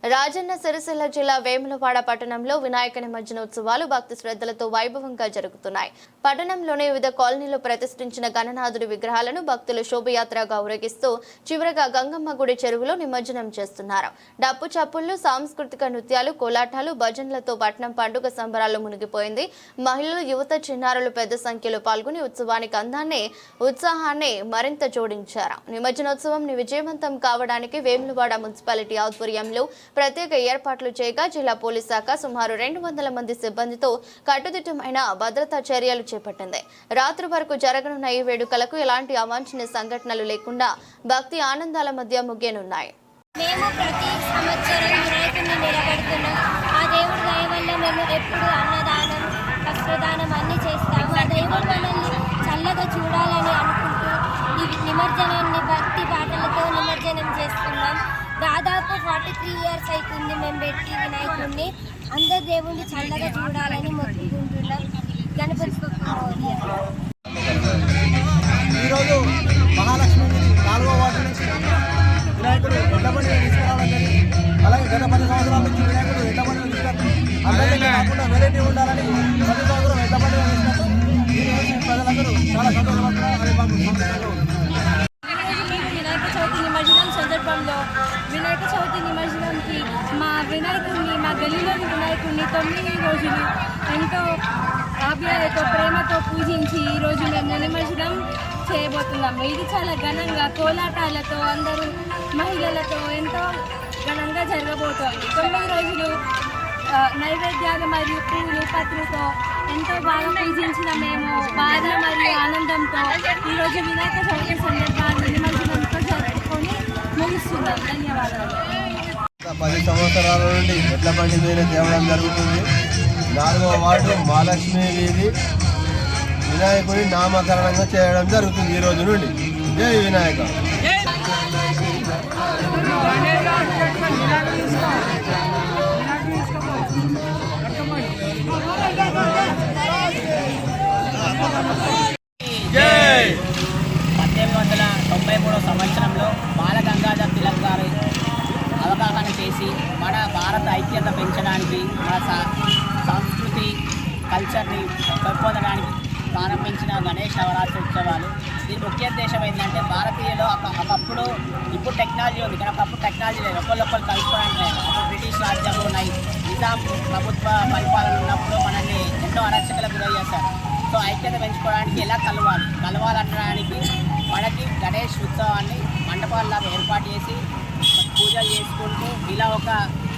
రాజన్న సిరిసిల్ల జిల్లా వేములవాడ పట్టణంలో వినాయక నిమజ్జనోత్సవాలు భక్తి శ్రద్ధలతో వైభవంగా జరుగుతున్నాయి. పట్టణంలోని వివిధ కాలనీలో ప్రతిష్ఠించిన గణనాథుడి విగ్రహాలను భక్తులు శోభయాత్రగా ఊరేగిస్తూ చివరగా గంగమ్మ గుడి చెరువులో నిమజ్జనం చేస్తున్నారు. డప్పు చప్పుళ్లు, సాంస్కృతిక నృత్యాలు, కోలాటాలు, భజనలతో పట్టణం పండుగ సంబరాల్లో మునిగిపోయింది. మహిళలు, యువత, చిన్నారులు పెద్ద సంఖ్యలో పాల్గొని ఉత్సవానికి ఉత్సాహాన్ని మరింత జోడించారు. నిమజ్జనోత్సవం విజయవంతం కావడానికి వేములవాడ మున్సిపాలిటీ ఆధ్వర్యంలో ప్రత్యేక ఏర్పాట్లు చేయగా జిల్లా పోలీస్ శాఖ సుమారు 200 మంది సిబ్బందితో కట్టుదిట్టమైన భద్రతా చర్యలు చేపట్టింది. రాత్రి వరకు జరగనున్న ఈ వేడుకలకు ఎలాంటి అవాంఛనీయ సంఘటనలు లేకుండా భక్తి ఆనందాల మధ్య ముగియనున్నాయి. మేము ప్రతి సంవత్సరం వినాయకుడిని నిలబెడుతున్నాం. ఆ దేవుడి దయ వల్ల మేము ఎప్పుడు అన్నదానం, వస్త్రదానం అన్ని చేస్తాము. ఆ దేవుడు మనల్ని చల్లగా చూడాలని అనుకుంటూ ఈ నిమజ్జనాన్ని భక్తి పాటలతో నిమజ్జనం చేస్తున్నాం. దాదాపు 43 years అవుతుంది మేము పెట్టి వినాయకుడిని. అందరు దేవుణ్ణి చల్లగా చూడాలని మొక్కుకుంటున్నాం. గణపతి ఈరోజు మహాలక్ష్మి 4వ వార్డు నుంచి వినాయకుడు ఎడ్లబండి తీసుకురావడం జరిగింది. అలాగే గత 10 సంవత్సరాల నుంచి వినాయకుడు ఎడ్లబండి తీసుకొస్తాం. అందరికీ కాకుండా వెరైటీ ఉండాలని ప్రతి సంవత్సరం ఎడ్లబండి తీసుకొస్తాం. ఈరోజు ప్రజలందరూ చాలా సంతోషపడుతున్నారు. అది మాకు సంతోషంగా ఉంది. వినాయక చవితి నిమజ్జనం సందర్భంలో వినాయక చవితి నిమజ్జనంకి మా గల్లీలోని వినాయకుడిని 9 రోజులు ఎంతో ఆప్యాయతో ప్రేమతో పూజించి ఈరోజు మేము నిమజ్జనం చేయబోతున్నాము. ఇది చాలా ఘనంగా కోలాటాలతో అందరూ మహిళలతో ఎంతో ఘనంగా జరగబోతోంది. 9 రోజులు నైవేద్యాలు మరియు పూలు పత్రులతో ఎంతో బాగా పూజించిన మేము బాధ మరియు ఆనందంతో ఈరోజు వినాయక చవితి సందర్భాన్ని నిమజ్జనంతో జరుపుకొని ముగిస్తున్నాం. ధన్యవాదాలు. 10 సంవత్సరాల నుండి ఎడ్ల బండి మీద తేవడం జరుగుతుంది. 4వ వార్డు మహాలక్ష్మి వీధి వినాయకుడి నామకరణంగా చేయడం జరుగుతుంది ఈ రోజు నుండి. జై వినాయక. జై 1893 సంవత్సరంలో బాలగంగాధర్ తిలక్ గారు అవగాహన చేసి మన భారత ఐక్యత పెంచడానికి, మన సంస్కృతి కల్చర్ని పెంపొందడానికి ప్రారంభించిన గణేష్ నవరాత్రి ఉత్సవాలు. దీని ముఖ్య ఉద్దేశం ఏంటంటే భారతీయులు ఒకప్పుడు, ఇప్పుడు టెక్నాలజీ ఉంది కానీ ఒకప్పుడు టెక్నాలజీ లేదు, ఒకళ్ళొక్కరు కలుసుకోవడానికి లేదు. అప్పుడు బ్రిటిష్ రాజ్యాలు ఉన్నాయి, నిజాం ప్రభుత్వ పరిపాలన ఉన్నప్పుడు మనల్ని ఎన్నో అరచకలకు గురై చేశారు. సో ఐక్యత పెంచుకోవడానికి ఎలా కలవాలనడానికి మనకి గణేష్ ఉత్సవాన్ని మండపాల్లాగా ఏర్పాటు చేసి పూజలు చేసుకుంటూ ఇలా ఒక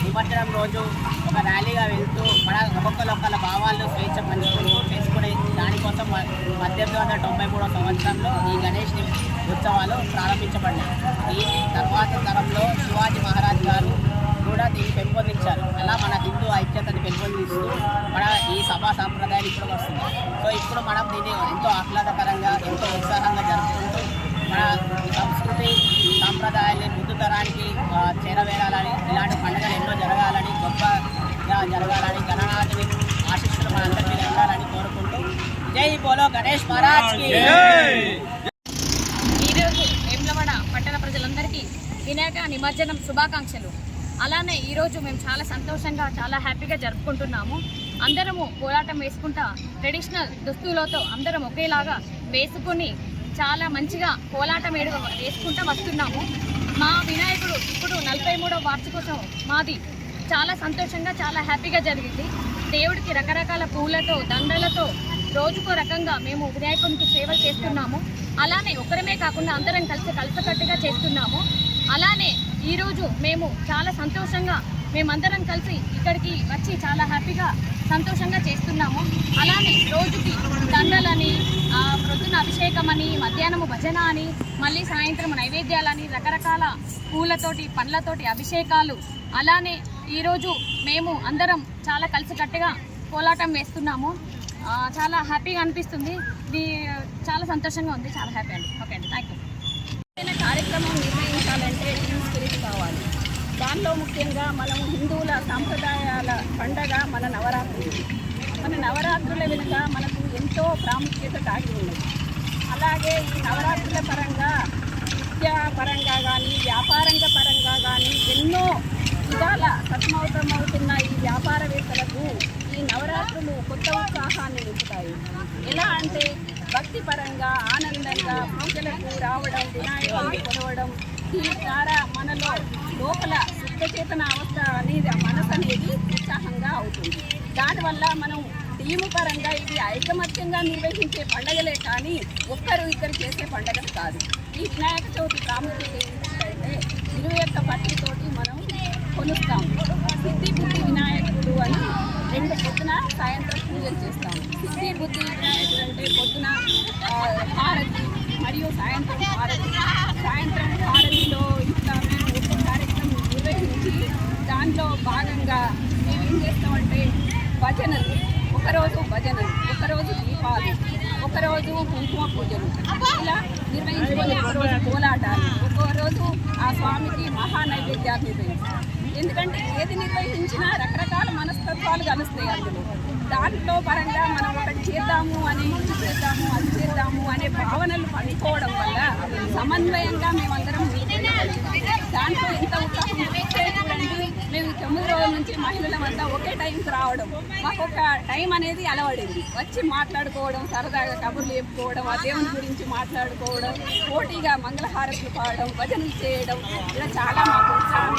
నిమజ్జనం రోజు ఒక ర్యాలీగా వెళ్తూ మన ఒక్కొక్కల భావాలను స్వేచ్ఛ పంచుకుంటూ చేసుకునే దానికోసం 1893 సంవత్సరంలో ఈ గణేష్ ఉత్సవాలు ప్రారంభించబడ్డాయి. దీని తర్వాత తరంలో శివాజీ మహారాజ్ గారు కూడా దీన్ని పెంపొందించారు. అలా మన హిందూ ఐక్యతని పెంపొందిస్తూ మన ఈ సభా సాంప్రదాయాలు ఇప్పుడు వస్తుంది. సో ఇప్పుడు మనం దీన్ని ఎంతో ఆహ్లాదకరంగా, ఎంతో ఉత్సాహంగా జరుపుకుంటూ మన సంస్కృతి సాంప్రదాయాన్ని ముందు తరానికి చేరవేరాలని, ఇలాంటి పండుగలు ఎన్నో జరగాలని, గొప్పగా జరగాలని, గణనాథుని ఆశీస్సులు మనందరి మీద ఉండాలని కోరుకుంటూ జై బోలో గణేష్ మహారాజ్కి. ఈరోజు వేములవాడ పట్టణ ప్రజలందరికీ వినాయక నిమజ్జనం శుభాకాంక్షలు. అలానే ఈరోజు మేము చాలా సంతోషంగా, చాలా హ్యాపీగా జరుపుకుంటున్నాము. అందరము కోలాటం వేసుకుంటా ట్రెడిషనల్ దుస్తులతో అందరం ఒకేలాగా వేసుకుని చాలా మంచిగా కోలాటం వేసుకుంటూ వస్తున్నాము. మా వినాయకుడు ఇప్పుడు 43వ వార్షికోత్సవం మాది చాలా సంతోషంగా, చాలా హ్యాపీగా జరిగింది. దేవుడికి రకరకాల పూలతో, దండలతో రోజుకో రకంగా మేము వినాయకునికి సేవలు చేస్తున్నాము. అలానే ఒకరమే కాకుండా అందరం కలిసికట్టుగా చేస్తున్నాము. అలానే ఈరోజు మేము చాలా సంతోషంగా మేమందరం కలిసి ఇక్కడికి వచ్చి చాలా హ్యాపీగా సంతోషంగా చేస్తున్నాము. అలానే రోజుకి దండలని, ప్రొద్దున అభిషేకం అని, మధ్యాహ్నము భజన అని, మళ్ళీ సాయంత్రం నైవేద్యాలని, రకరకాల పూలతోటి పండ్లతోటి అభిషేకాలు. అలానే ఈరోజు మేము అందరం చాలా కలిసికట్టుగా కోలాటం వేస్తున్నాము. చాలా హ్యాపీగా అనిపిస్తుంది. ఇది చాలా సంతోషంగా ఉంది. చాలా హ్యాపీ అండి. ఓకే అండి, థ్యాంక్ యూ. ఏదైనా కార్యక్రమం నిర్వహించాలంటే టీమ్ స్పిరిట్ కావాలి. దానిలో ముఖ్యంగా మనము హిందువుల సాంప్రదాయాల పండగ మన నవరాత్రులు. మన నవరాత్రుల వెనుక మనకు ఎంతో ప్రాముఖ్యత దాగి ఉన్నది. అలాగే ఈ నవరాత్రుల పరంగా, విద్యా పరంగా కానీ, వ్యాపారంగ పరంగా కానీ ఎన్నో విధాల నవరాత్రులు కొత్త ఉత్సాహాన్ని నింపుతాయి. ఎలా అంటే భక్తిపరంగా ఆనందంగా పూజలకు రావడం, వినాయకుడిని కొలవడం, దీని ద్వారా మనలో లోపల శుద్ధచేతన అవస్థ అనేది మనసు అనేది ఉత్సాహంగా అవుతుంది. దానివల్ల మనం టీము పరంగా ఇది ఐకమత్యంగా నిర్వహించే పండుగలే కానీ ఒక్కరు ఇద్దరు చేసే పండుగలు కాదు. ఈ వినాయక చవితి ప్రాముఖ్యత ఏంటంటే 21 పట్టితోటి మనం కొలుస్తాం. సిద్ధి బుద్ధి వినాయకుడు అని 2 పొద్దున సాయంత్రం పూజలు చేస్తాం. సిద్ధి బుద్ధి వినాయకుడు అంటే పొద్దున హారతి మరియు సాయంత్రం హారతి. సాయంత్రం హారతిలో ఇట్లా మేము ఒక కార్యక్రమం నిర్వహించి దాంట్లో భాగంగా మేము ఏం చేస్తామంటే భజనలు, ఒకరోజు భజనలు, ఒకరోజు దీపాలు, ఒకరోజు కుంకుమ పూజలు ఇలా నిర్వహించుకొని ఒకరోజు కోలాటాలు, ఒకరోజు ఆ స్వామికి మహా నైవేద్యాలు నిర్వహిస్తాం. ఎందుకంటే ఏది నిర్వహించినా రకరకాల మనస్తత్వాలు కలుస్తాయి అందులో. దాంట్లో పరంగా మనం ఒకటి చేద్దాము అని ఇది చేద్దాము అది చేద్దాము అనే భావనలు పంచుకోవడం వల్ల సమన్వయంగా మేమందరం దాంట్లో ఎంత ఉత్సాహం చూడండి. మేము 9 రోజుల నుంచి మహిళలమంతా ఒకే టైంకి రావడం, మాకు ఒక టైం అనేది అలవడింది. వచ్చి మాట్లాడుకోవడం, సరదాగా కబుర్లు చెప్పుకోవడం, ఆ దేవుని గురించి మాట్లాడుకోవడం, పోటీగా మంగళహారతులు పాడడం, భజనలు చేయడం ఇలా చాలా మాకు ఉత్సాహం